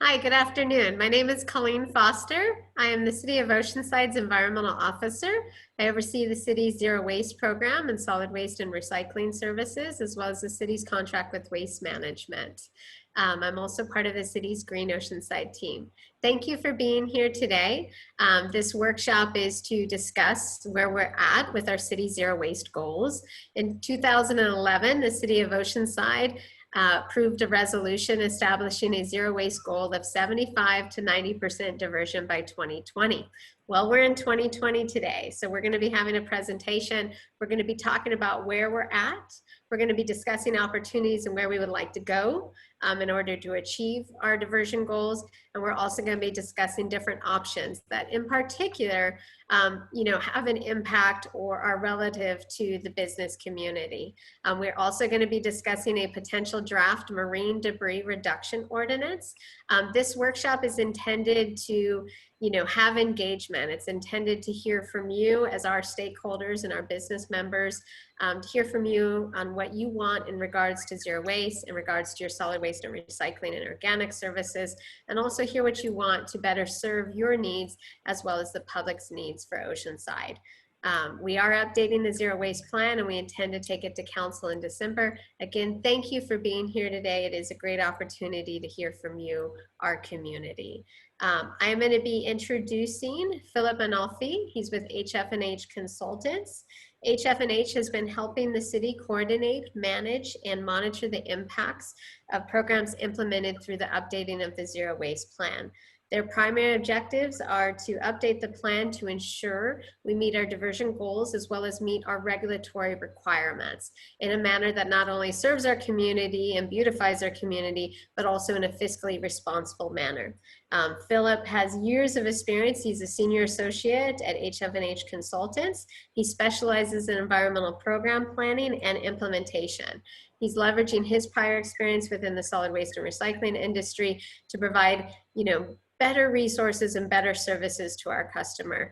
Hi, good afternoon. My name is Colleen Foster. I am the City of Oceanside's Environmental Officer. I oversee the city's zero waste program and solid waste and recycling services, as well as the city's contract with waste management. I'm also part of the city's Green Oceanside team. Thank you for being here today. This workshop is to discuss where we're at with our city zero waste goals. In 2011, the City of Oceanside approved a resolution establishing a zero waste goal of 75 to 90% diversion by 2020. Well, we're in 2020 today, so we're going to be having a presentation. We're going to be talking about where we're at. We're going to be discussing opportunities and where we would like to go in order to achieve our diversion goals. And we're also going to be discussing different options that in particular, have an impact or are relative to the business community. We're also going to be discussing a potential draft marine debris reduction ordinance. This workshop is intended to have engagement. It's intended to hear from you as our stakeholders and our business members, to hear from you on what you want in regards to zero waste, in regards to your solid waste and recycling and organic services, and also hear what you want to better serve your needs as well as the public's needs for Oceanside. We are updating the zero waste plan and we intend to take it to council in December. Again, thank you for being here today. It is a great opportunity to hear from you, our community. I am going to be introducing Philip Analfi. He's with HF&H Consultants. HF&H has been helping the city coordinate, manage, and monitor the impacts of programs implemented through the updating of the zero waste plan. Their primary objectives are to update the plan to ensure we meet our diversion goals as well as meet our regulatory requirements in a manner that not only serves our community and beautifies our community, but also in a fiscally responsible manner. Philip has years of experience. He's a senior associate at HF&H Consultants. He specializes in environmental program planning and implementation. He's leveraging his prior experience within the solid waste and recycling industry to provide, better resources and better services to our customer.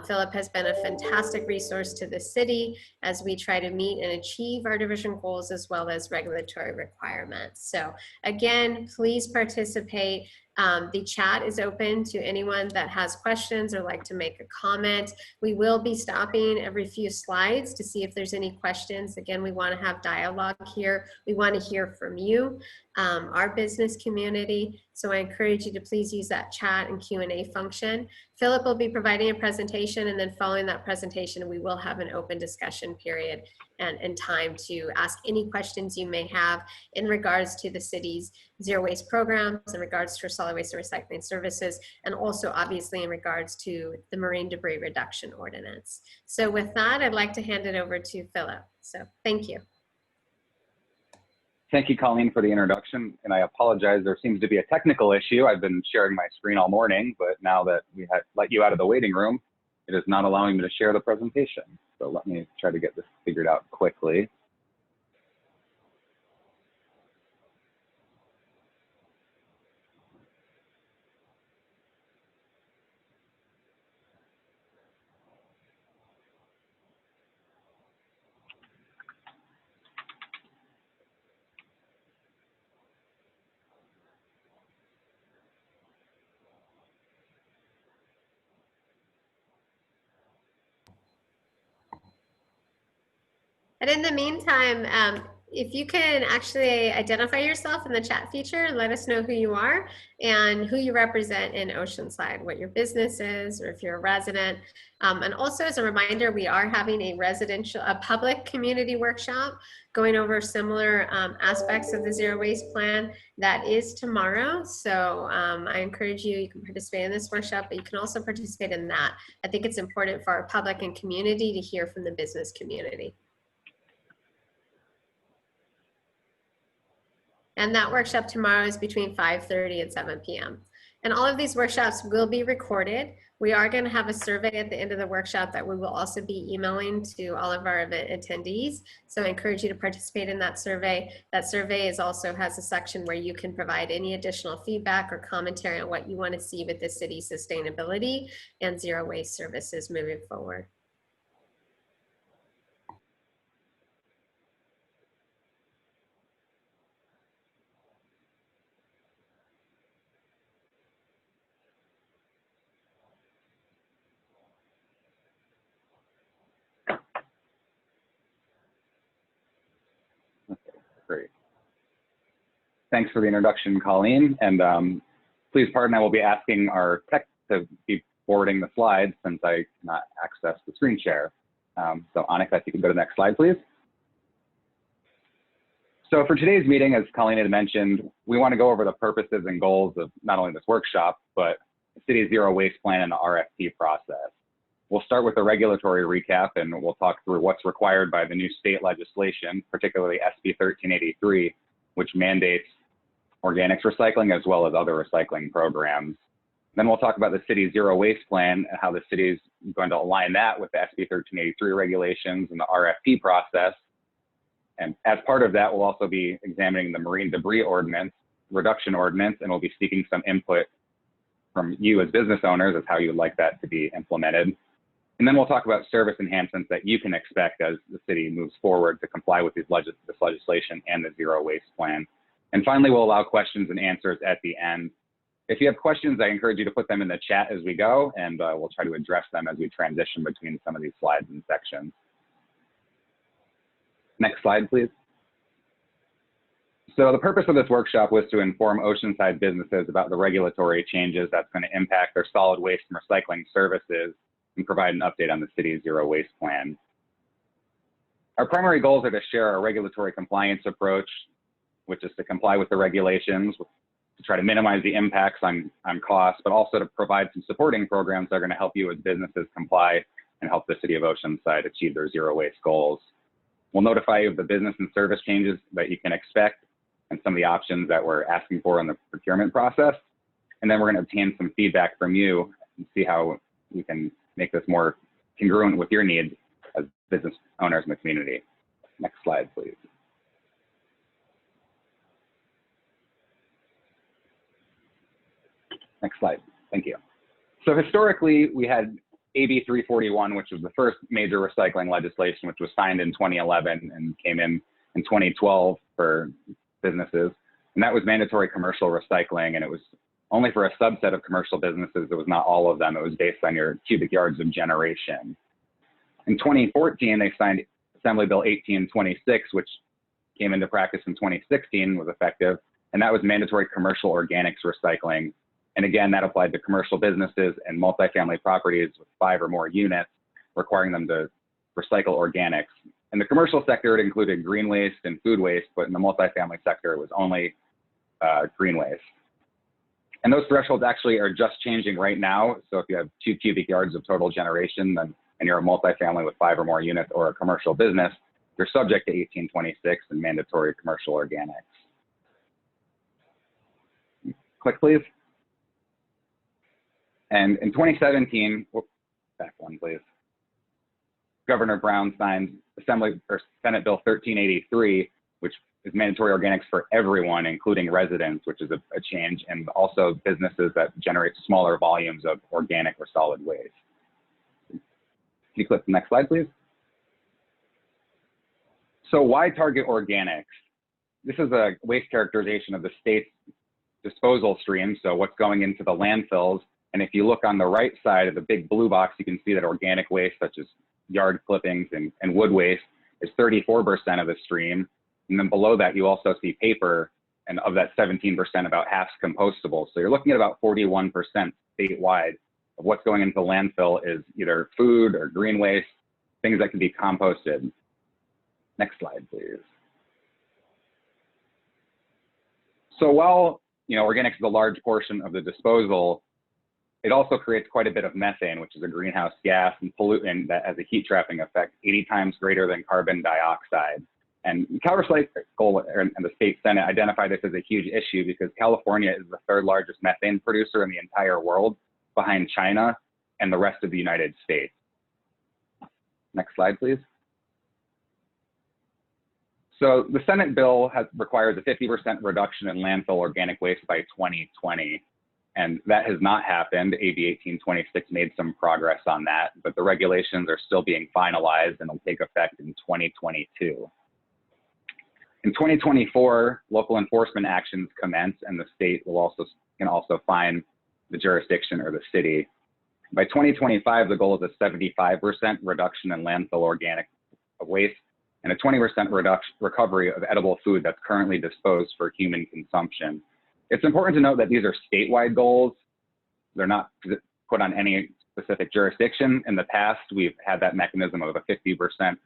Philip has been a fantastic resource to the city as we try to meet and achieve our diversion goals as well as regulatory requirements. So again, please participate. The chat is open to anyone that has questions or like to make a comment. We will be stopping every few slides to see if there's any questions. Again, we want to have dialogue here. We want to hear from you, our business community. So I encourage you to please use that chat and Q&A function. Philip will be providing a presentation, and then following that presentation, we will have an open discussion period and time to ask any questions you may have in regards to the city's zero waste programs, in regards to our solid waste and recycling services, and also obviously in regards to the marine debris reduction ordinance. So with that, I'd like to hand it over to Philip. So thank you. Thank you, Colleen, for the introduction. And I apologize, there seems to be a technical issue. I've been sharing my screen all morning, but now that we have let you out of the waiting room, it is not allowing me to share the presentation. So let me try to get this figured out quickly. And in the meantime, if you can actually identify yourself in the chat feature, let us know who you are and who you represent in Oceanside, what your business is, or if you're a resident. And also as a reminder, we are having a public community workshop going over similar aspects of the zero waste plan. That is tomorrow. So I encourage you can participate in this workshop, but you can also participate in that. I think it's important for our public and community to hear from the business community. And that workshop tomorrow is between 5:30 and 7 p.m. And all of these workshops will be recorded. We are going to have a survey at the end of the workshop that we will also be emailing to all of our event attendees. So I encourage you to participate in that survey. That survey also has a section where you can provide any additional feedback or commentary on what you want to see with the city's sustainability and zero waste services moving forward. Great. Thanks for the introduction, Colleen. And please pardon, I will be asking our tech to be forwarding the slides since I cannot access the screen share. So Annika, if you could go to the next slide, please. So for today's meeting, as Colleen had mentioned, we want to go over the purposes and goals of not only this workshop, but the city's zero waste plan and the RFP process. We'll start with a regulatory recap, and we'll talk through what's required by the new state legislation, particularly SB 1383, which mandates organics recycling as well as other recycling programs. Then we'll talk about the city's zero waste plan and how the city is going to align that with the SB 1383 regulations and the RFP process. And as part of that, we'll also be examining the marine debris ordinance, reduction ordinance, and we'll be seeking some input from you as business owners as how you'd like that to be implemented. And then we'll talk about service enhancements that you can expect as the city moves forward to comply with this legislation and the zero waste plan. And finally, we'll allow questions and answers at the end. If you have questions, I encourage you to put them in the chat as we go, and we'll try to address them as we transition between some of these slides and sections. Next slide, please. So the purpose of this workshop was to inform Oceanside businesses about the regulatory changes that's going to impact their solid waste and recycling services and provide an update on the city's zero waste plan. Our primary goals are to share our regulatory compliance approach, which is to comply with the regulations, to try to minimize the impacts on costs, but also to provide some supporting programs that are going to help you as businesses comply and help the city of Oceanside achieve their zero waste goals. We'll notify you of the business and service changes that you can expect and some of the options that we're asking for in the procurement process. And then we're going to obtain some feedback from you and see how we can make this more congruent with your needs as business owners in the community. Next slide, please. Next slide. Thank you. So historically, we had AB 341, which was the first major recycling legislation, which was signed in 2011 and came in 2012 for businesses. And that was mandatory commercial recycling, and it was only for a subset of commercial businesses. It was not all of them. It was based on your cubic yards of generation. In 2014, they signed Assembly Bill 1826, which came into practice in 2016, was effective, and that was mandatory commercial organics recycling. And again, that applied to commercial businesses and multifamily properties with 5 or more units, requiring them to recycle organics. In the commercial sector, it included green waste and food waste, but in the multifamily sector, it was only green waste. And those thresholds actually are just changing right now. So if you have 2 cubic yards of total generation, then, and you're a multifamily with 5 or more units or a commercial business, you're subject to 1826 and mandatory commercial organics. Click, please. And in 2017, back one, please. Governor Brown signed Senate Bill 1383, which is mandatory organics for everyone, including residents, which is a change, and also businesses that generate smaller volumes of organic or solid waste. Can you click the next slide, please? So why target organics? This is a waste characterization of the state's disposal stream, so what's going into the landfills. And if you look on the right side of the big blue box, you can see that organic waste, such as yard clippings and wood waste, is 34% of the stream. And then below that, you also see paper, and of that 17%, about half's compostable. So you're looking at about 41% statewide of what's going into the landfill is either food or green waste, things that can be composted. Next slide, please. So while organics is a large portion of the disposal, it also creates quite a bit of methane, which is a greenhouse gas and pollutant that has a heat trapping effect 80 times greater than carbon dioxide. And CalRecycle and the state Senate identified this as a huge issue because California is the 3rd largest methane producer in the entire world, behind China and the rest of the United States. Next slide, please. So the Senate bill requires a 50% reduction in landfill organic waste by 2020. And that has not happened. AB 1826 made some progress on that, but the regulations are still being finalized and will take effect in 2022. In 2024, local enforcement actions commence, and the state can also fine the jurisdiction or the city. By 2025, the goal is a 75% reduction in landfill organic waste and a 20% recovery of edible food that's currently disposed for human consumption. It's important to note that these are statewide goals. They're not put on any specific jurisdiction. In the past, we've had that mechanism of a 50%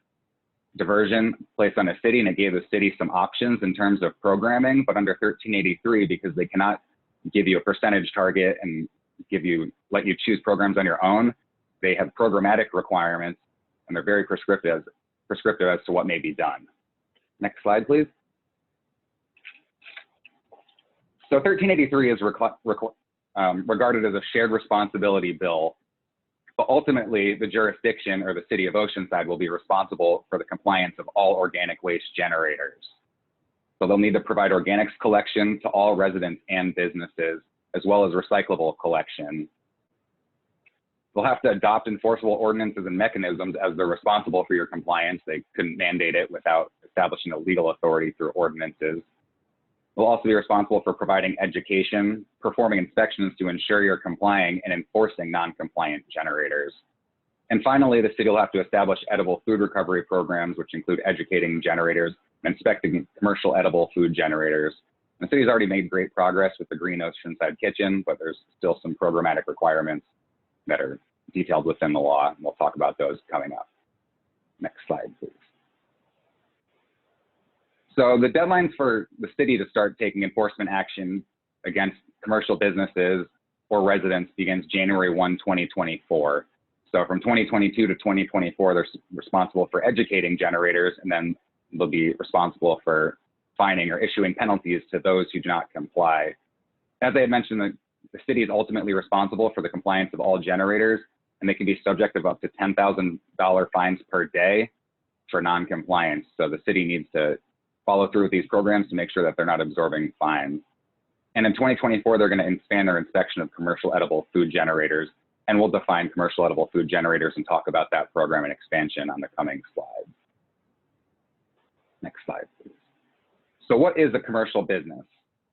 diversion placed on a city, and it gave the city some options in terms of programming. But under 1383, because they cannot give you a percentage target and let you choose programs on your own, they have programmatic requirements, and they're very prescriptive as to what may be done. Next slide, please. So 1383 is regarded as a shared responsibility bill, but ultimately the jurisdiction or the city of Oceanside will be responsible for the compliance of all organic waste generators. So they'll need to provide organics collection to all residents and businesses, as well as recyclable collection. They'll have to adopt enforceable ordinances and mechanisms as they're responsible for your compliance. They couldn't mandate it without establishing a legal authority through ordinances. They'll also be responsible for providing education, performing inspections to ensure you're complying, and enforcing non-compliant generators. And finally, the city will have to establish edible food recovery programs, which include educating generators and inspecting commercial edible food generators. And the city's already made great progress with the Green Oceanside Kitchen, but there's still some programmatic requirements that are detailed within the law, and we'll talk about those coming up. Next slide, please. So the deadlines for the city to start taking enforcement action against commercial businesses or residents begins January 1, 2024. So from 2022 to 2024, they're responsible for educating generators, and then they'll be responsible for fining or issuing penalties to those who do not comply. As I had mentioned, the city is ultimately responsible for the compliance of all generators, and they can be subject of up to $10,000 fines per day for non-compliance. So the city needs to follow through with these programs to make sure that they're not absorbing fines. And in 2024, they're going to expand their inspection of commercial edible food generators, and we'll define commercial edible food generators and talk about that program and expansion on the coming slides. Next slide, please. So what is a commercial business?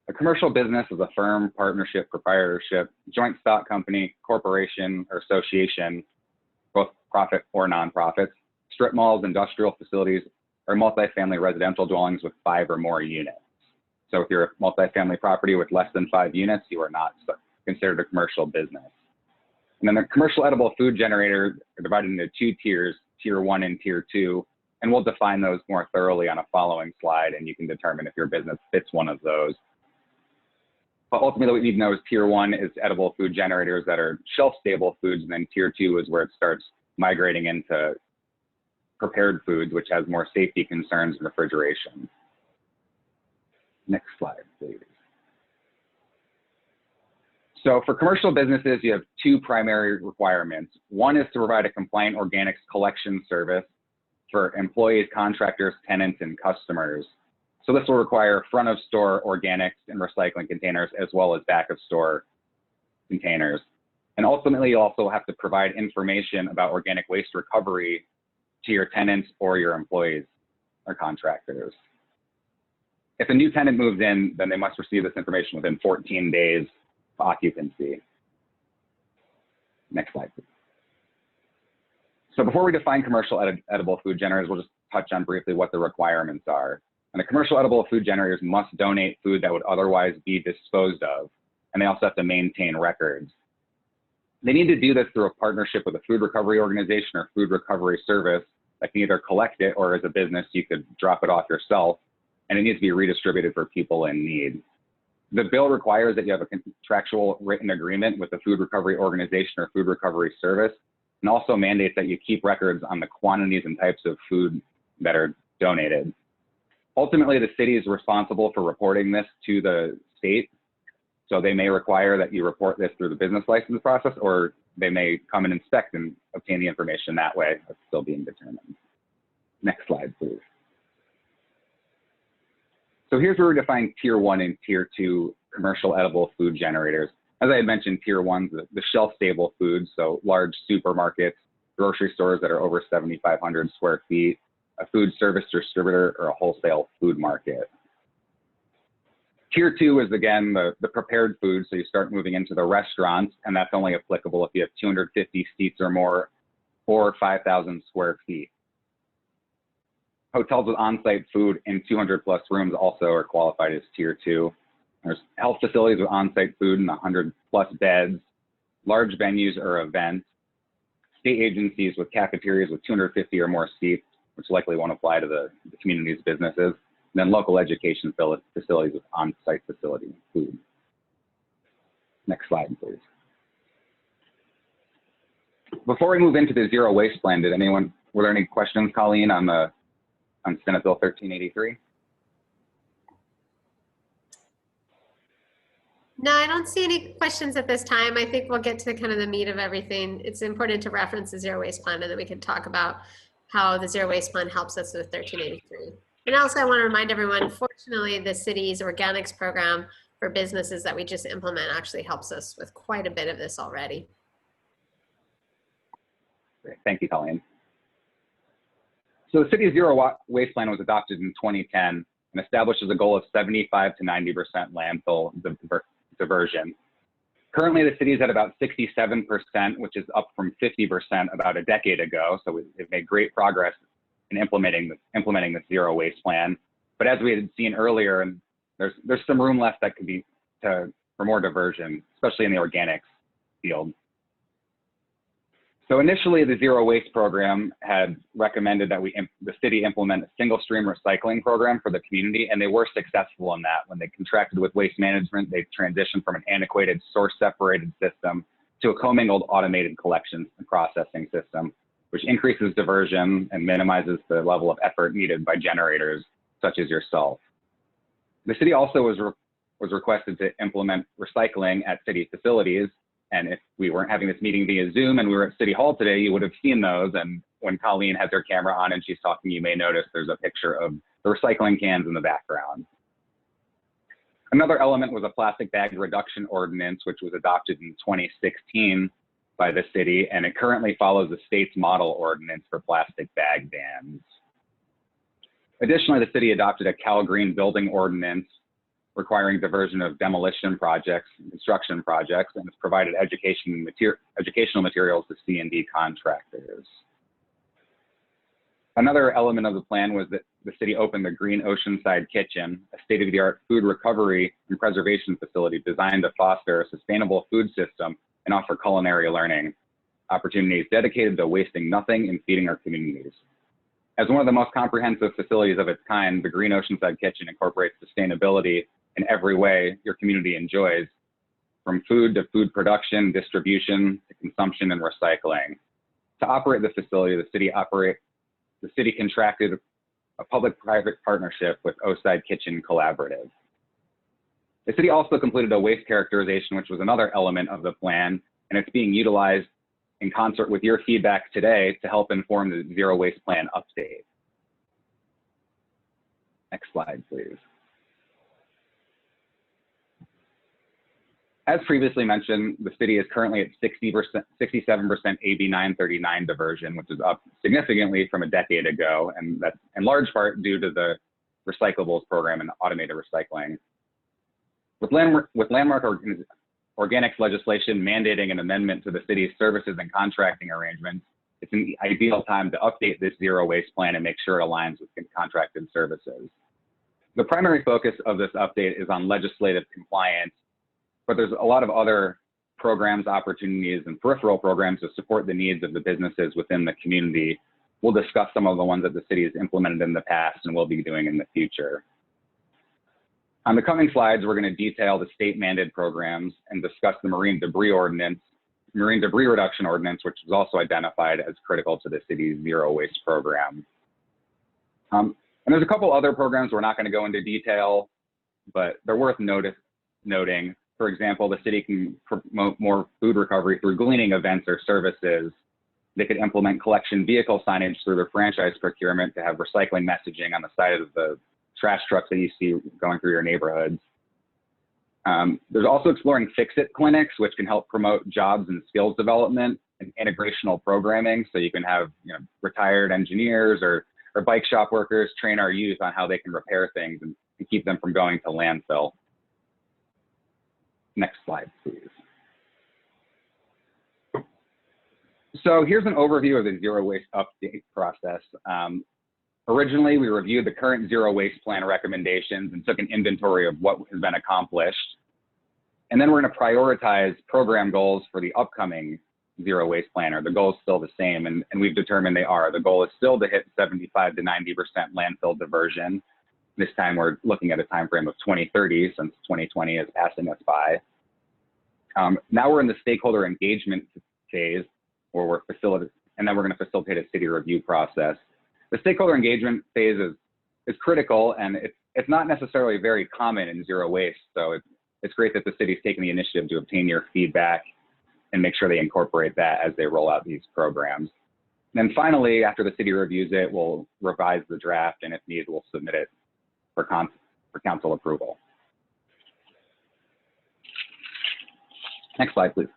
A commercial business is a firm, partnership, proprietorship, joint stock company, corporation, or association, both profit or nonprofits, strip malls, industrial facilities, or multifamily residential dwellings with 5 or more units. So if you're a multifamily property with less than 5 units, you are not considered a commercial business. And then the commercial edible food generators are divided into 2 tiers, tier 1 and tier 2, and we'll define those more thoroughly on a following slide, and you can determine if your business fits one of those. But ultimately, what you need to know is tier 1 is edible food generators that are shelf-stable foods, and then tier 2 is where it starts migrating into prepared foods, which has more safety concerns and refrigeration. Next slide, please. So for commercial businesses, you have 2 primary requirements. One is to provide a compliant organics collection service for employees, contractors, tenants, and customers. So this will require front of store organics and recycling containers, as well as back of store containers. And ultimately, you also have to provide information about organic waste recovery to your tenants or your employees or contractors. If a new tenant moves in, then they must receive this information within 14 days of occupancy. Next slide, please. So before we define commercial edible food generators, we'll just touch on briefly what the requirements are. And the commercial edible food generators must donate food that would otherwise be disposed of, and they also have to maintain records. They need to do this through a partnership with a food recovery organization or food recovery service that can either collect it, or as a business, you could drop it off yourself, and it needs to be redistributed for people in need. The bill requires that you have a contractual written agreement with the food recovery organization or food recovery service, and also mandates that you keep records on the quantities and types of food that are donated. Ultimately, the city is responsible for reporting this to the state. So they may require that you report this through the business license process, or they may come and inspect and obtain the information that way. That's still being determined. Next slide, please. So here's where we define tier 1 and tier 2 commercial edible food generators. As I had mentioned, tier 1's the shelf-stable foods, so large supermarkets, grocery stores that are over 7,500 square feet, a food service distributor, or a wholesale food market. Tier 2 is, again, the prepared food, so you start moving into the restaurants, and that's only applicable if you have 250 seats or more, or 5,000 square feet. Hotels with on-site food and 200 plus rooms also are qualified as tier 2. There's health facilities with on-site food and 100 plus beds, large venues or events, state agencies with cafeterias with 250 or more seats, which likely won't apply to the community's businesses, and then local education facilities with on-site facility food. Next slide, please. Before we move into the zero waste plan, were there any questions, Colleen, on Senate Bill 1383? No, I don't see any questions at this time. I think we'll get to kind of the meat of everything. It's important to reference the zero waste plan, and then we can talk about how the zero waste plan helps us with 1383. And also I want to remind everyone, fortunately, the city's organics program for businesses that we just implement actually helps us with quite a bit of this already. Great. Thank you, Colleen. So the city's zero waste plan was adopted in 2010 and establishes a goal of 75 to 90% landfill diversion. Currently, the city is at about 67%, which is up from 50% about a decade ago. So we've made great progress in implementing the zero waste plan. But as we had seen earlier, and there's some room left that could be for more diversion, especially in the organics field. So initially, the zero waste program had recommended that the city implement a single stream recycling program for the community, and they were successful in that. When they contracted with waste management, they transitioned from an antiquated source separated system to a commingled automated collection and processing system, which increases diversion and minimizes the level of effort needed by generators such as yourself. The city also was requested to implement recycling at city facilities. And if we weren't having this meeting via Zoom and we were at City Hall today, you would have seen those. And when Colleen has her camera on and she's talking, you may notice there's a picture of the recycling cans in the background. Another element was a plastic bag reduction ordinance, which was adopted in 2016 by the city, and it currently follows the state's model ordinance for plastic bag bans. Additionally, the city adopted a Cal Green building ordinance requiring diversion of demolition projects, construction projects, and has provided educational materials to C&D contractors. Another element of the plan was that the city opened the Green Oceanside Kitchen, a state-of-the-art food recovery and preservation facility designed to foster a sustainable food system and offer culinary learning opportunities dedicated to wasting nothing and feeding our communities. As one of the most comprehensive facilities of its kind, the Green Oceanside Kitchen incorporates sustainability in every way your community enjoys, from food to food production, distribution, to consumption and recycling. To operate the facility, the city contracted a public-private partnership with Oceanside Kitchen Collaborative. The city also completed a waste characterization, which was another element of the plan, and it's being utilized in concert with your feedback today to help inform the zero waste plan update. Next slide, please. As previously mentioned, the city is currently at 67% AB 939 diversion, which is up significantly from a decade ago, and that's in large part due to the recyclables program and automated recycling. With landmark organics legislation mandating an amendment to the city's services and contracting arrangements, it's an ideal time to update this zero waste plan and make sure it aligns with contracted services. The primary focus of this update is on legislative compliance, but there's a lot of other programs, opportunities, and peripheral programs to support the needs of the businesses within the community. We'll discuss some of the ones that the city has implemented in the past and will be doing in the future. On the coming slides, we're going to detail the state mandated programs and discuss the marine debris reduction ordinance, which was also identified as critical to the city's zero waste program. And there's a couple other programs we're not going to go into detail, but they're worth noting. For example, the city can promote more food recovery through gleaning events or services. They could implement collection vehicle signage through their franchise procurement to have recycling messaging on the side of the trash trucks that you see going through your neighborhoods. There's also exploring fix-it clinics, which can help promote jobs and skills development and integrational programming. So you can have retired engineers or bike shop workers train our youth on how they can repair things and keep them from going to landfill. Next slide, please. So here's an overview of the zero waste update process. Originally, we reviewed the current zero waste plan recommendations and took an inventory of what has been accomplished. And then we're going to prioritize program goals for the upcoming zero waste planner. The goal is still the same, and we've determined they are. The goal is still to hit 75 to 90% landfill diversion. This time we're looking at a time frame of 2030 since 2020 is passing us by. Now we're in the stakeholder engagement phase where we're and then we're going to facilitate a city review process. The stakeholder engagement phase is critical, and it's not necessarily very common in zero waste. So it's great that the city's taking the initiative to obtain your feedback and make sure they incorporate that as they roll out these programs. And then finally, after the city reviews it, we'll revise the draft, and if needed, we'll submit it for council approval. Next slide, please.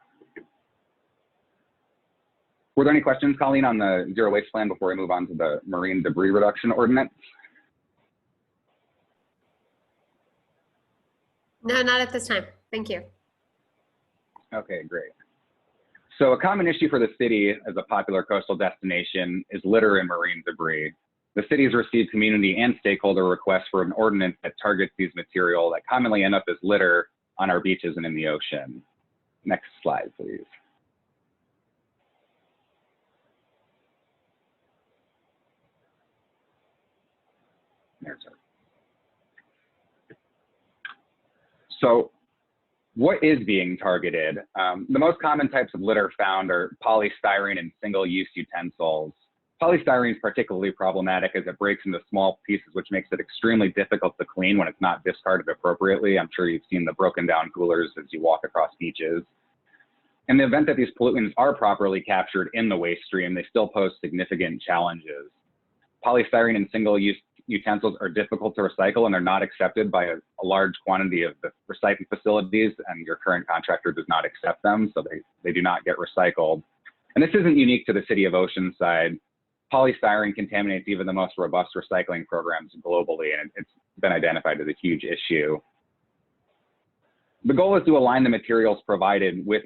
Were there any questions, Colleen, on the zero waste plan before we move on to the marine debris reduction ordinance? No, not at this time. Thank you. Okay, great. So a common issue for the city as a popular coastal destination is litter and marine debris. The city has received community and stakeholder requests for an ordinance that targets these material that commonly end up as litter on our beaches and in the ocean. Next slide, please. There's our. So what is being targeted? The most common types of litter found are polystyrene and single-use utensils. Polystyrene is particularly problematic as it breaks into small pieces, which makes it extremely difficult to clean when it's not discarded appropriately. I'm sure you've seen the broken down coolers as you walk across beaches. In the event that these pollutants are properly captured in the waste stream, they still pose significant challenges. Polystyrene and single-use utensils are difficult to recycle, and they're not accepted by a large quantity of the recycling facilities, and your current contractor does not accept them, so they do not get recycled. And this isn't unique to the city of Oceanside. Polystyrene contaminates even the most robust recycling programs globally, and it's been identified as a huge issue. The goal is to align the materials provided with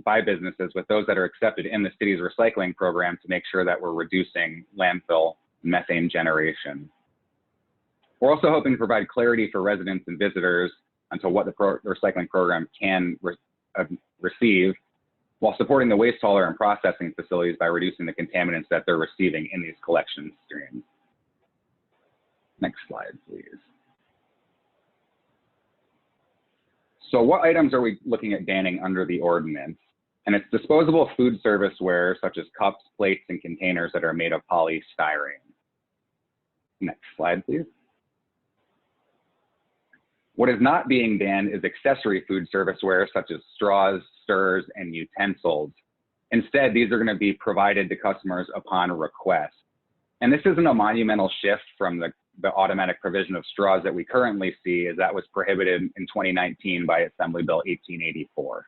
by businesses with those that are accepted in the city's recycling program to make sure that we're reducing landfill methane generation. We're also hoping to provide clarity for residents and visitors onto what the recycling program can receive, while supporting the waste hauler and processing facilities by reducing the contaminants that they're receiving in these collection streams. Next slide, please. So what items are we looking at banning under the ordinance? And it's disposable food serviceware such as cups, plates, and containers that are made of polystyrene. Next slide, please. What is not being banned is accessory food serviceware such as straws, stirrers, and utensils. Instead, these are going to be provided to customers upon request. And this isn't a monumental shift from the automatic provision of straws that we currently see, as that was prohibited in 2019 by Assembly Bill 1884.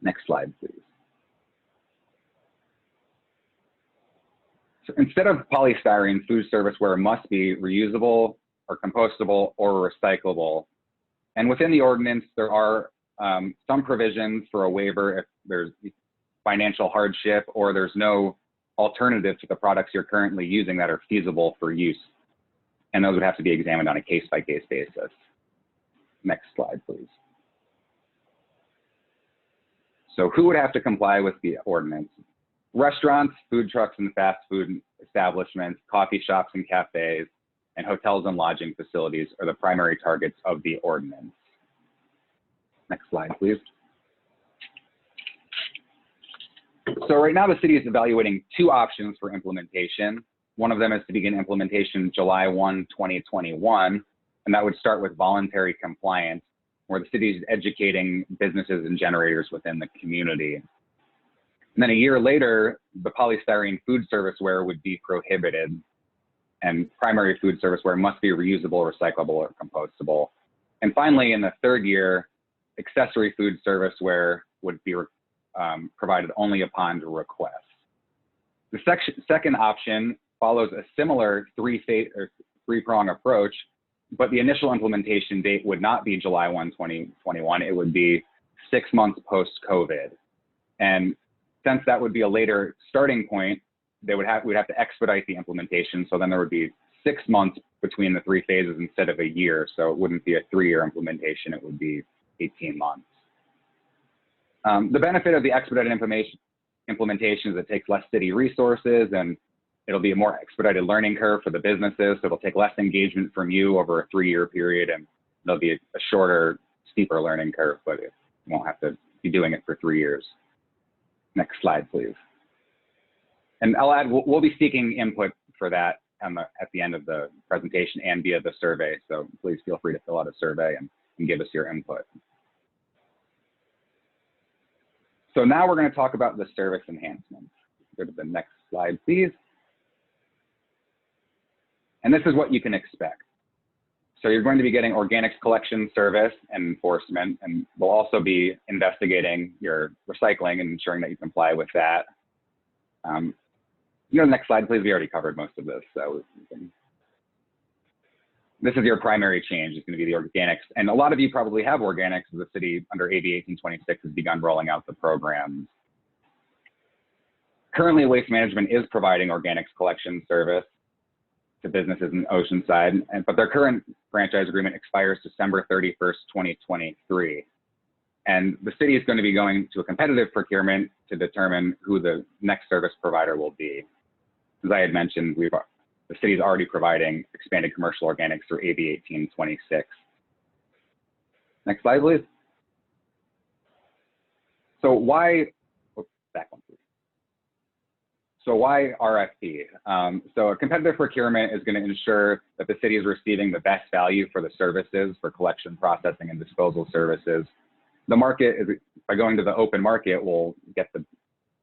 Next slide, please. So instead of polystyrene, food serviceware must be reusable or compostable or recyclable. And within the ordinance, there are some provisions for a waiver if there's financial hardship or there's no alternative to the products you're currently using that are feasible for use. And those would have to be examined on a case-by-case basis. Next slide, please. So who would have to comply with the ordinance? Restaurants, food trucks and fast food establishments, coffee shops and cafes, and hotels and lodging facilities are the primary targets of the ordinance. Next slide, please. So right now the city is evaluating two options for implementation. One of them is to begin implementation July 1, 2021, and that would start with voluntary compliance, where the city is educating businesses and generators within the community. And then a year later, the polystyrene food serviceware would be prohibited, and primary food serviceware must be reusable, recyclable, or compostable. And finally, in the third year, accessory food serviceware would be provided only upon request. The second option follows a similar three-prong approach, but the initial implementation date would not be July 1, 2021. It would be 6 months post-COVID. And since that would be a later starting point, we'd have to expedite the implementation. So then there would be 6 months between the 3 phases instead of a year. So it wouldn't be a 3-year implementation, it would be 18 months. The benefit of the expedited implementation is it takes less city resources, and it'll be a more expedited learning curve for the businesses. So it'll take less engagement from you over a 3-year period, and there'll be a shorter, steeper learning curve, but you won't have to be doing it for 3 years. Next slide, please. And I'll add, we'll be seeking input for that at the end of the presentation and via the survey. So please feel free to fill out a survey and give us your input. So now we're going to talk about the service enhancements. Go to the next slide, please. And this is what you can expect. So you're going to be getting organics collection service and enforcement, and we'll also be investigating your recycling and ensuring that you comply with that. You know, next slide, please. We already covered most of this. So this is your primary change. It's going to be the organics. And a lot of you probably have organics, as the city under AB 1826 has begun rolling out the programs. Currently, Waste Management is providing organics collection service to businesses in Oceanside, but their current franchise agreement expires December 31st, 2023. And the city is going to be going to a competitive procurement to determine who the next service provider will be. As I had mentioned, the city is already providing expanded commercial organics through AB 1826. Next slide, please. So why, back one, please. So why RFP? So a competitive procurement is going to ensure that the city is receiving the best value for the services, for collection, processing, and disposal services. The market, by going to the open market, will get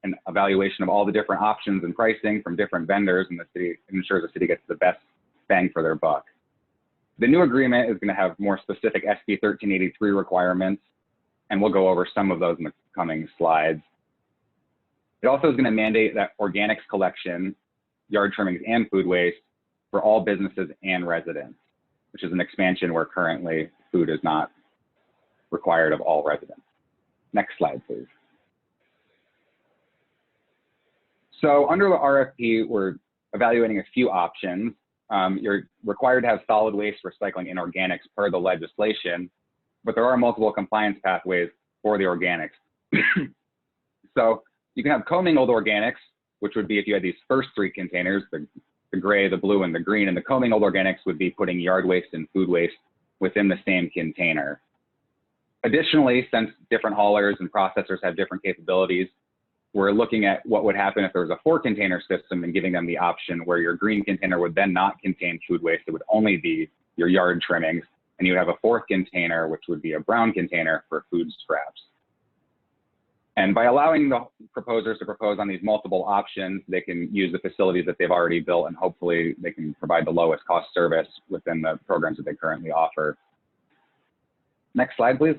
an evaluation of all the different options and pricing from different vendors, and the city ensures the city gets the best bang for their buck. The new agreement is going to have more specific SB 1383 requirements, and we'll go over some of those in the coming slides. It also is going to mandate that organics collection, yard trimmings, and food waste for all businesses and residents, which is an expansion where currently food is not required of all residents. Next slide, please. So under the RFP, we're evaluating a few options. You're required to have solid waste, recycling, and organics per the legislation, but there are multiple compliance pathways for the organics. So you can have commingled organics, which would be if you had these first 3 containers, the gray, the blue, and the green, and the commingled organics would be putting yard waste and food waste within the same container. Additionally, since different haulers and processors have different capabilities, we're looking at what would happen if there was a 4-container system and giving them the option where your green container would then not contain food waste. It would only be your yard trimmings, and you would have a 4th container, which would be a brown container for food scraps. And by allowing the proposers to propose on these multiple options, they can use the facilities that they've already built, and hopefully they can provide the lowest cost service within the programs that they currently offer. Next slide, please.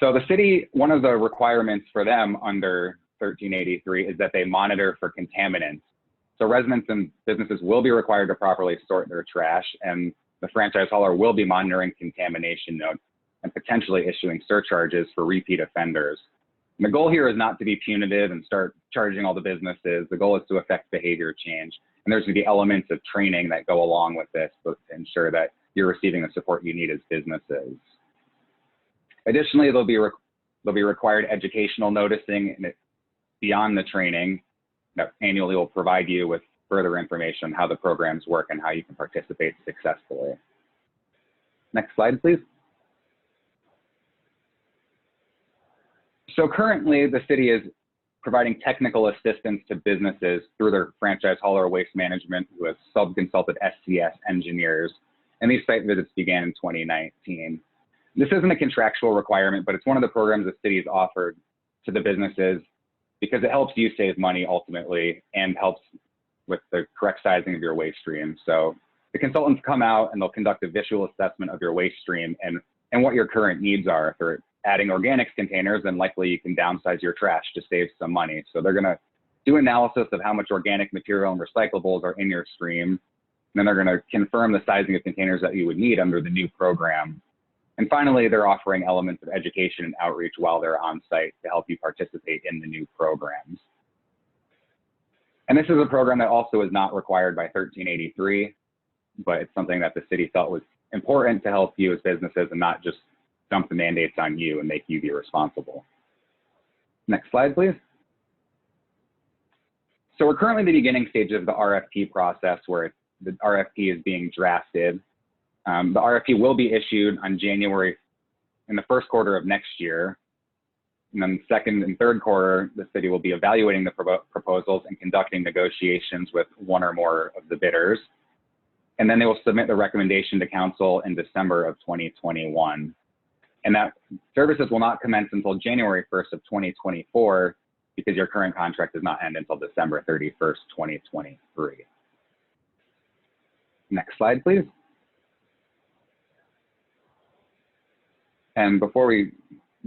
So the city, one of the requirements for them under 1383 is that they monitor for contaminants. So residents and businesses will be required to properly sort their trash, and the franchise hauler will be monitoring contamination notes and potentially issuing surcharges for repeat offenders. And the goal here is not to be punitive and start charging all the businesses. The goal is to affect behavior change. And there's going to be elements of training that go along with this to ensure that you're receiving the support you need as businesses. Additionally, there'll be required educational noticing beyond the training that annually will provide you with further information on how the programs work and how you can participate successfully. Next slide, please. So currently, the city is providing technical assistance to businesses through their franchise hauler Waste Management, who has sub-consulted SCS engineers, and these site visits began in 2019. This isn't a contractual requirement, but it's one of the programs the city has offered to the businesses because it helps you save money ultimately and helps with the correct sizing of your waste stream. So the consultants come out and they'll conduct a visual assessment of your waste stream and what your current needs are. If you're adding organics containers, then likely you can downsize your trash to save some money. So they're gonna do analysis of how much organic material and recyclables are in your stream. And then they're gonna confirm the sizing of containers that you would need under the new program. And finally, they're offering elements of education and outreach while they're on site to help you participate in the new programs. And this is a program that also is not required by 1383, but it's something that the city felt was important to help you as businesses and not just dump the mandates on you and make you be responsible. Next slide, please. So we're currently in the beginning stages of the RFP process where the RFP is being drafted. The RFP will be issued in the first quarter of next year. And then second and third quarter, the city will be evaluating the proposals and conducting negotiations with one or more of the bidders. And then they will submit the recommendation to council in December of 2021. And that services will not commence until January 1st of 2024 because your current contract does not end until December 31st, 2023. Next slide, please. And before we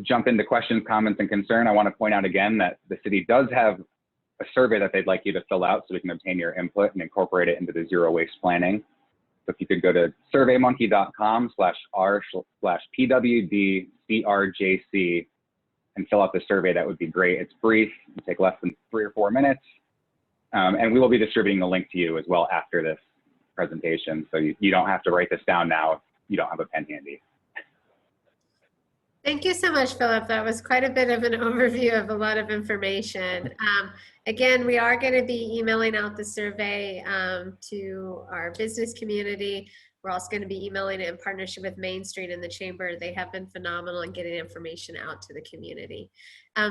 jump into questions, comments, and concern, I want to point out again that the city does have a survey that they'd like you to fill out so we can obtain your input and incorporate it into the zero waste planning. So if you could go to surveymonkey.com/r/PWDCRJC and fill out the survey, that would be great. It's brief, it'll take less than 3 or 4 minutes. And we will be distributing the link to you as well after this presentation. So you don't have to write this down now if you don't have a pen handy. Thank you so much, Philip. That was quite a bit of an overview of a lot of information. Again, we are going to be emailing out the survey to our business community. We're also going to be emailing it in partnership with Main Street and the Chamber. They have been phenomenal in getting information out to the community.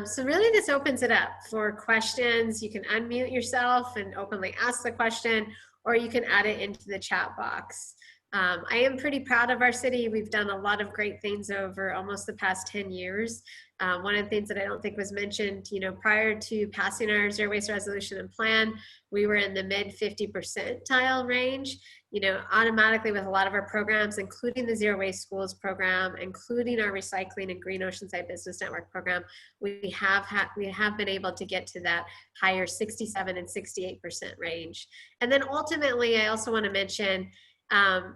So really this opens it up for questions. You can unmute yourself and openly ask the question, or you can add it into the chat box. I am pretty proud of our city. We've done a lot of great things over almost the past 10 years. One of the things that I don't think was mentioned, prior to passing our zero waste resolution and plan, we were in the mid 50 percentile range. Automatically with a lot of our programs, including the Zero Waste Schools program, including our recycling and Green Oceanside Business Network program, we have been able to get to that higher 67 and 68% range. And then ultimately, I also want to mention,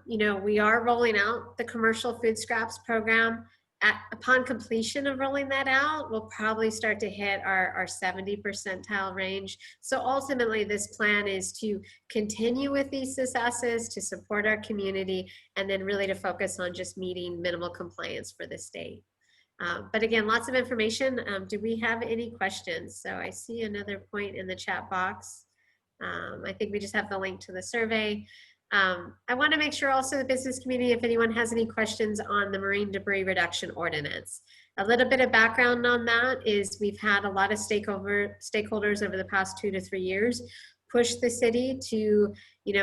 we are rolling out the commercial food scraps program. Upon completion of rolling that out, we'll probably start to hit our 70 percentile range. So ultimately, this plan is to continue with these successes, to support our community, and then really to focus on just meeting minimal compliance for the state. But again, lots of information. Do we have any questions? So I see another point in the chat box. I think we just have the link to the survey. I want to make sure also the business community, if anyone has any questions on the marine debris reduction ordinance. A little bit of background on that is we've had a lot of stakeholders over the past 2 to 3 years push the city to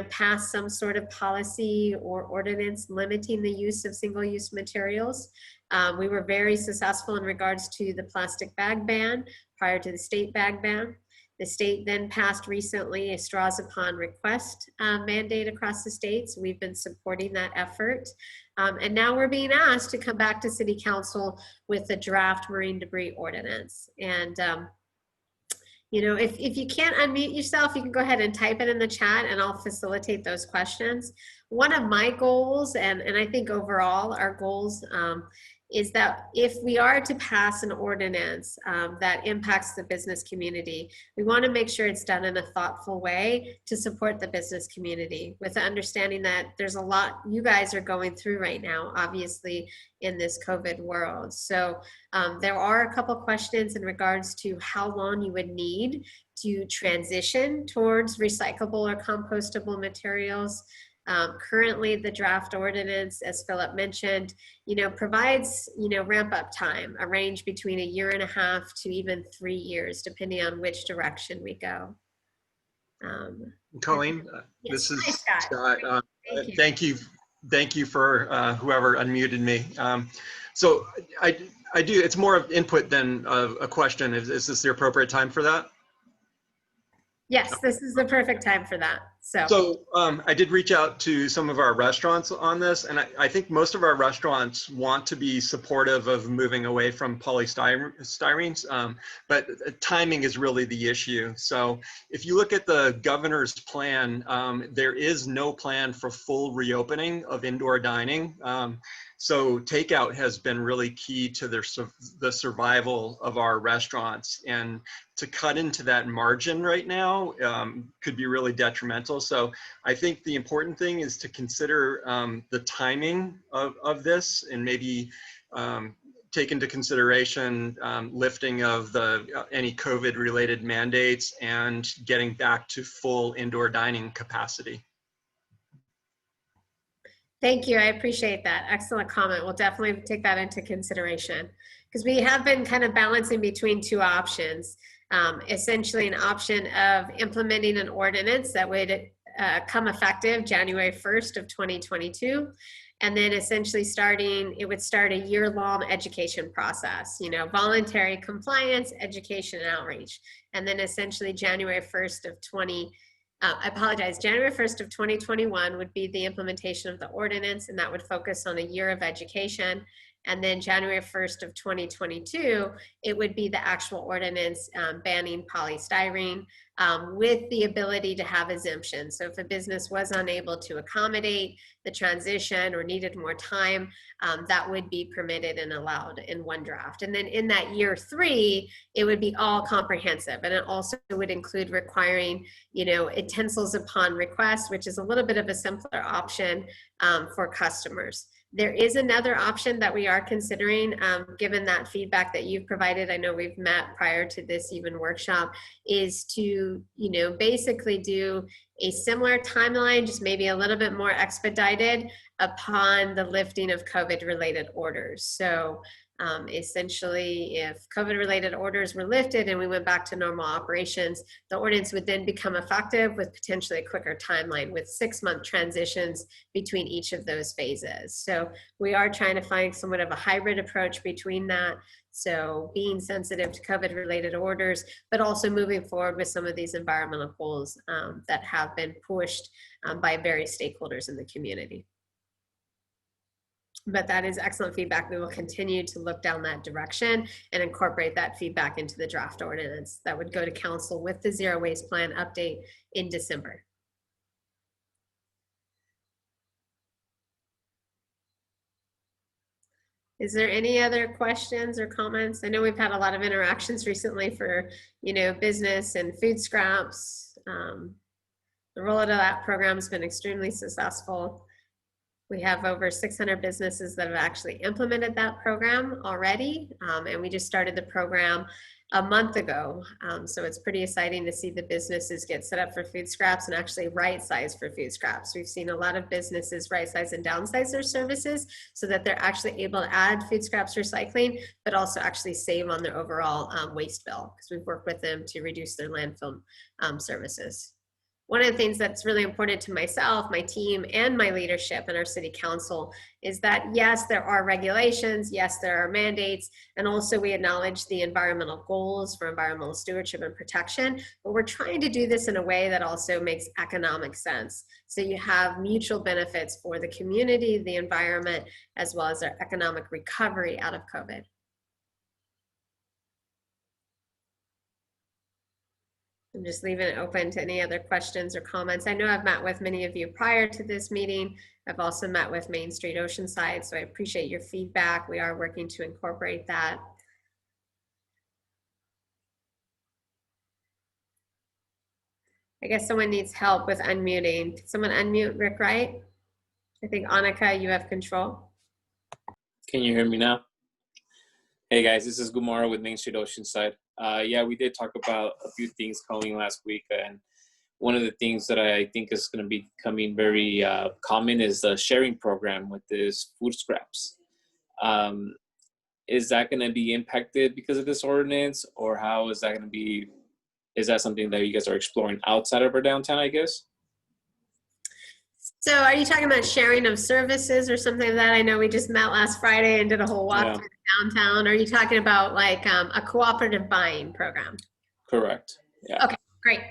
pass some sort of policy or ordinance limiting the use of single-use materials. We were very successful in regards to the plastic bag ban prior to the state bag ban. The state then passed recently a straws upon request mandate across the state. So we've been supporting that effort. And now we're being asked to come back to City Council with a draft marine debris ordinance. And if you can't unmute yourself, you can go ahead and type it in the chat and I'll facilitate those questions. One of my goals, and I think overall our goals, is that if we are to pass an ordinance that impacts the business community, we want to make sure it's done in a thoughtful way to support the business community, with the understanding that there's a lot you guys are going through right now, obviously, in this COVID world. So there are a couple questions in regards to how long you would need to transition towards recyclable or compostable materials. Currently, the draft ordinance, as Philip mentioned, provides, ramp up time, a range between 1.5 years to even 3 years, depending on which direction we go. Colleen, yes. This is Hi, Scott. Thank you. Thank you for whoever unmuted me. So I do, it's more of input than a question. Is this the appropriate time for that? Yes, this is the perfect time for that. So I did reach out to some of our restaurants on this, and I think most of our restaurants want to be supportive of moving away from polystyrenes, but timing is really the issue. So if you look at the governor's plan, there is no plan for full reopening of indoor dining. So takeout has been really key to the survival of our restaurants, and to cut into that margin right now could be really detrimental. So I think the important thing is to consider the timing of this, and maybe take into consideration lifting of any COVID related mandates and getting back to full indoor dining capacity. Thank you. I appreciate that. Excellent comment. We'll definitely take that into consideration, because we have been kind of balancing between two options. Essentially an option of implementing an ordinance that would come effective January 1st of 2022. And then essentially it would start a year-long education process, voluntary compliance, education, and outreach. And then essentially January 1st of 2021 would be the implementation of the ordinance, and that would focus on a year of education. And then January 1st of 2022, it would be the actual ordinance banning polystyrene with the ability to have exemptions. So if a business was unable to accommodate the transition or needed more time, that would be permitted and allowed in one draft. And then in that year 3, it would be all comprehensive. And it also would include requiring, utensils upon request, which is a little bit of a simpler option for customers. There is another option that we are considering, given that feedback that you've provided. I know we've met prior to this even workshop, is to, basically do a similar timeline, just maybe a little bit more expedited upon the lifting of COVID-related orders. So essentially, if COVID-related orders were lifted and we went back to normal operations, the ordinance would then become effective with potentially a quicker timeline with 6-month transitions between each of those phases. So we are trying to find somewhat of a hybrid approach between that. So being sensitive to COVID-related orders, but also moving forward with some of these environmental goals that have been pushed by various stakeholders in the community. But that is excellent feedback. We will continue to look down that direction and incorporate that feedback into the draft ordinance that would go to council with the zero waste plan update in December. Is there any other questions or comments? I know we've had a lot of interactions recently for, business and food scraps. The rollout of that program has been extremely successful. We have over 600 businesses that have actually implemented that program already, and we just started the program a month ago. So it's pretty exciting to see the businesses get set up for food scraps and actually right-size for food scraps. We've seen a lot of businesses right-size and downsize their services so that they're actually able to add food scraps recycling, but also actually save on their overall waste bill, because we've worked with them to reduce their landfill services. One of the things that's really important to myself, my team, and my leadership and our city council is that, yes, there are regulations, yes, there are mandates, and also we acknowledge the environmental goals for environmental stewardship and protection, but we're trying to do this in a way that also makes economic sense. So you have mutual benefits for the community, the environment, as well as our economic recovery out of COVID. I'm just leaving it open to any other questions or comments. I know I've met with many of you prior to this meeting. I've also met with Main Street Oceanside, so I appreciate your feedback. We are working to incorporate that. I guess someone needs help with unmuting. Can someone unmute Rick Wright? I think Annika, you have control. Can you hear me now? Hey guys, this is Gumara with Main Street Oceanside. Yeah, we did talk about a few things coming last week, and one of the things that I think is going to be becoming very common is the sharing program with this food scraps. Is that going to be impacted because of this ordinance, or how is that going to be? Is that something that you guys are exploring outside of our downtown, I guess? So are you talking about sharing of services or something like that? I know we just met last Friday and did a whole walk through downtown. Are you talking about like a cooperative buying program? Correct. Yeah. Okay, great.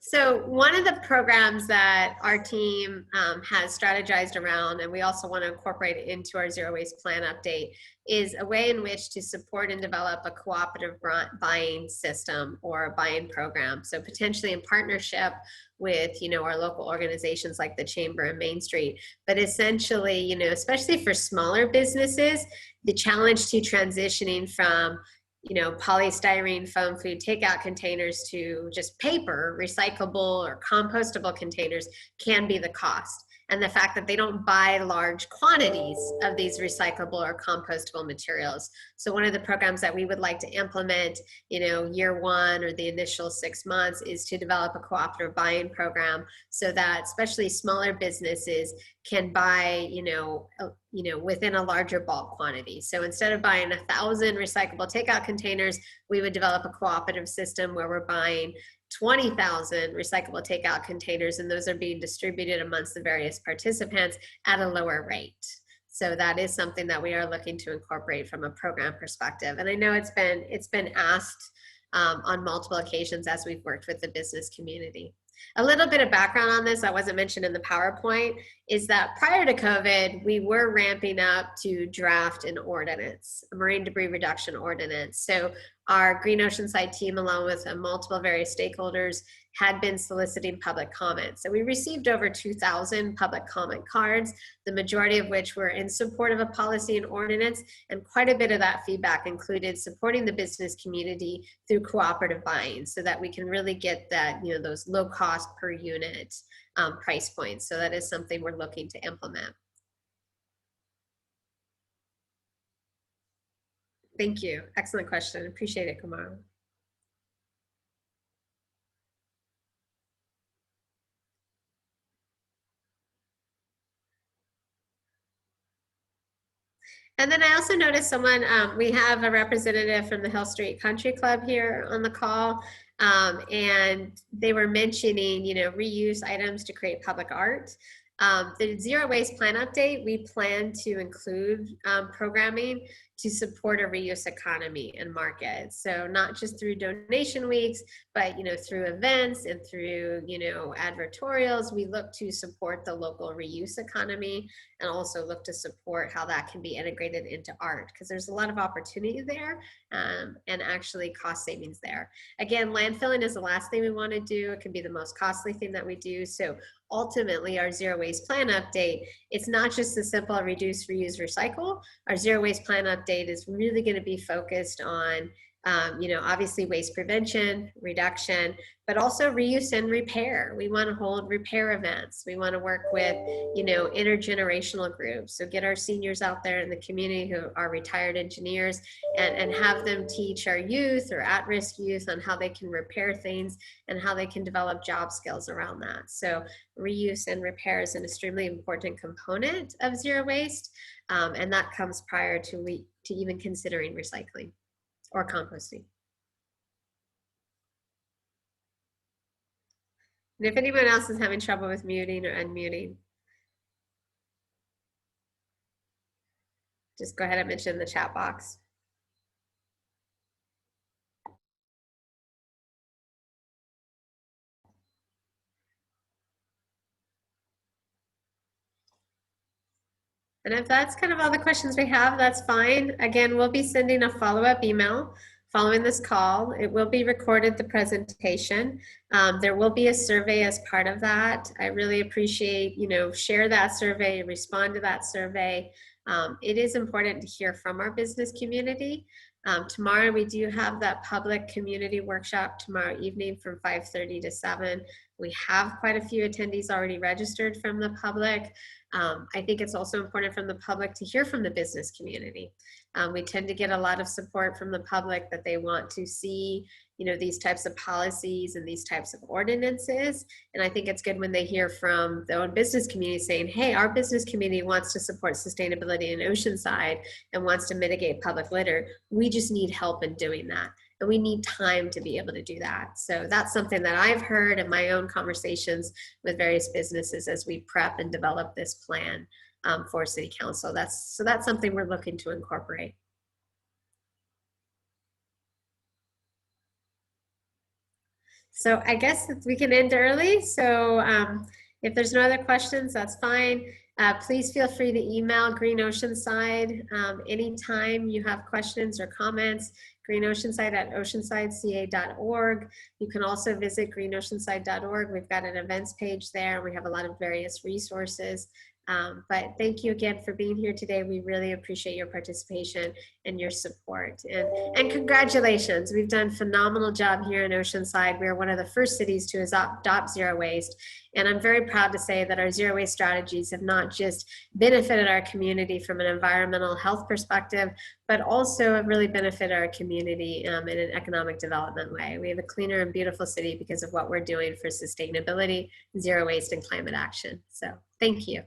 So one of the programs that our team has strategized around, and we also want to incorporate it into our zero waste plan update, is a way in which to support and develop a cooperative buying system or a buying program. So potentially in partnership with, you know, our local organizations like the Chamber and Main Street. But essentially, you know, especially for smaller businesses, the challenge to transitioning from, you know, polystyrene foam food takeout containers to just paper, recyclable or compostable containers can be the cost. And the fact that they don't buy large quantities of these recyclable or compostable materials. So one of the programs that we would like to implement, you know, year one or the initial 6 months is to develop a cooperative buying program so that especially smaller businesses can buy, you know, within a larger bulk quantity. So instead of buying 1,000 recyclable takeout containers, we would develop a cooperative system where we're buying 20,000 recyclable takeout containers, and those are being distributed amongst the various participants at a lower rate. So that is something that we are looking to incorporate from a program perspective. And I know it's been asked on multiple occasions as we've worked with the business community. A little bit of background on this that wasn't mentioned in the PowerPoint is that prior to COVID, we were ramping up to draft an ordinance, a marine debris reduction ordinance. So our Green Oceanside team, along with multiple various stakeholders, had been soliciting public comment. So we received over 2,000 public comment cards, the majority of which were in support of a policy and ordinance, and quite a bit of that feedback included supporting the business community through cooperative buying so that we can really get that, you know, those low cost per unit price points. So that is something we're looking to implement. Thank you. Excellent question. Appreciate it, Kumar. And then I also noticed someone, we have a representative from the Hill Street Country Club here on the call, and they were mentioning, you know, reuse items to create public art. The zero waste plan update, we plan to include programming to support a reuse economy and market. So not just through donation weeks, but, you know, through events and through, you know, advertorials, we look to support the local reuse economy and also look to support how that can be integrated into art, because there's a lot of opportunity there and actually cost savings there. Again, landfilling is the last thing we want to do. It can be the most costly thing that we do. So ultimately, our zero waste plan update, it's not just a simple reduce, reuse, recycle. Our zero waste plan update is really going to be focused on, you know, obviously waste prevention, reduction, but also reuse and repair. We want to hold repair events. We want to work with, you know, intergenerational groups. So get our seniors out there in the community who are retired engineers and have them teach our youth or at-risk youth on how they can repair things and how they can develop job skills around that. So reuse and repair is an extremely important component of zero waste, and that comes prior to even considering recycling or composting. And if anyone else is having trouble with muting or unmuting, just go ahead and mention in the chat box. And if that's kind of all the questions we have, that's fine. Again, we'll be sending a follow-up email following this call. It will be recorded, the presentation. There will be a survey as part of that. I really appreciate, you know, share that survey, respond to that survey. It is important to hear from our business community. Tomorrow we do have that public community workshop tomorrow evening from 5:30 to 7. We have quite a few attendees already registered from the public. I think it's also important from the public to hear from the business community. We tend to get a lot of support from the public that they want to see, you know, these types of policies and these types of ordinances. And I think it's good when they hear from their own business community saying, hey, our business community wants to support sustainability in Oceanside and wants to mitigate public litter. We just need help in doing that. And we need time to be able to do that. So that's something that I've heard in my own conversations with various businesses as we prep and develop this plan for City Council. So that's something we're looking to incorporate. So I guess we can end early. So if there's no other questions, that's fine. Please feel free to email Green Oceanside anytime you have questions or comments. Green Oceanside at oceansideca.org. You can also visit greenoceanside.org. We've got an events page there. We have a lot of various resources. But thank you again for being here today. We really appreciate your participation and your support. And congratulations, we've done a phenomenal job here in Oceanside. We're one of the first cities to adopt zero waste. And I'm very proud to say that our zero waste strategies have not just benefited our community from an environmental health perspective, but also have really benefited our community in an economic development way. We have a cleaner and beautiful city because of what we're doing for sustainability, zero waste, and climate action. So thank you.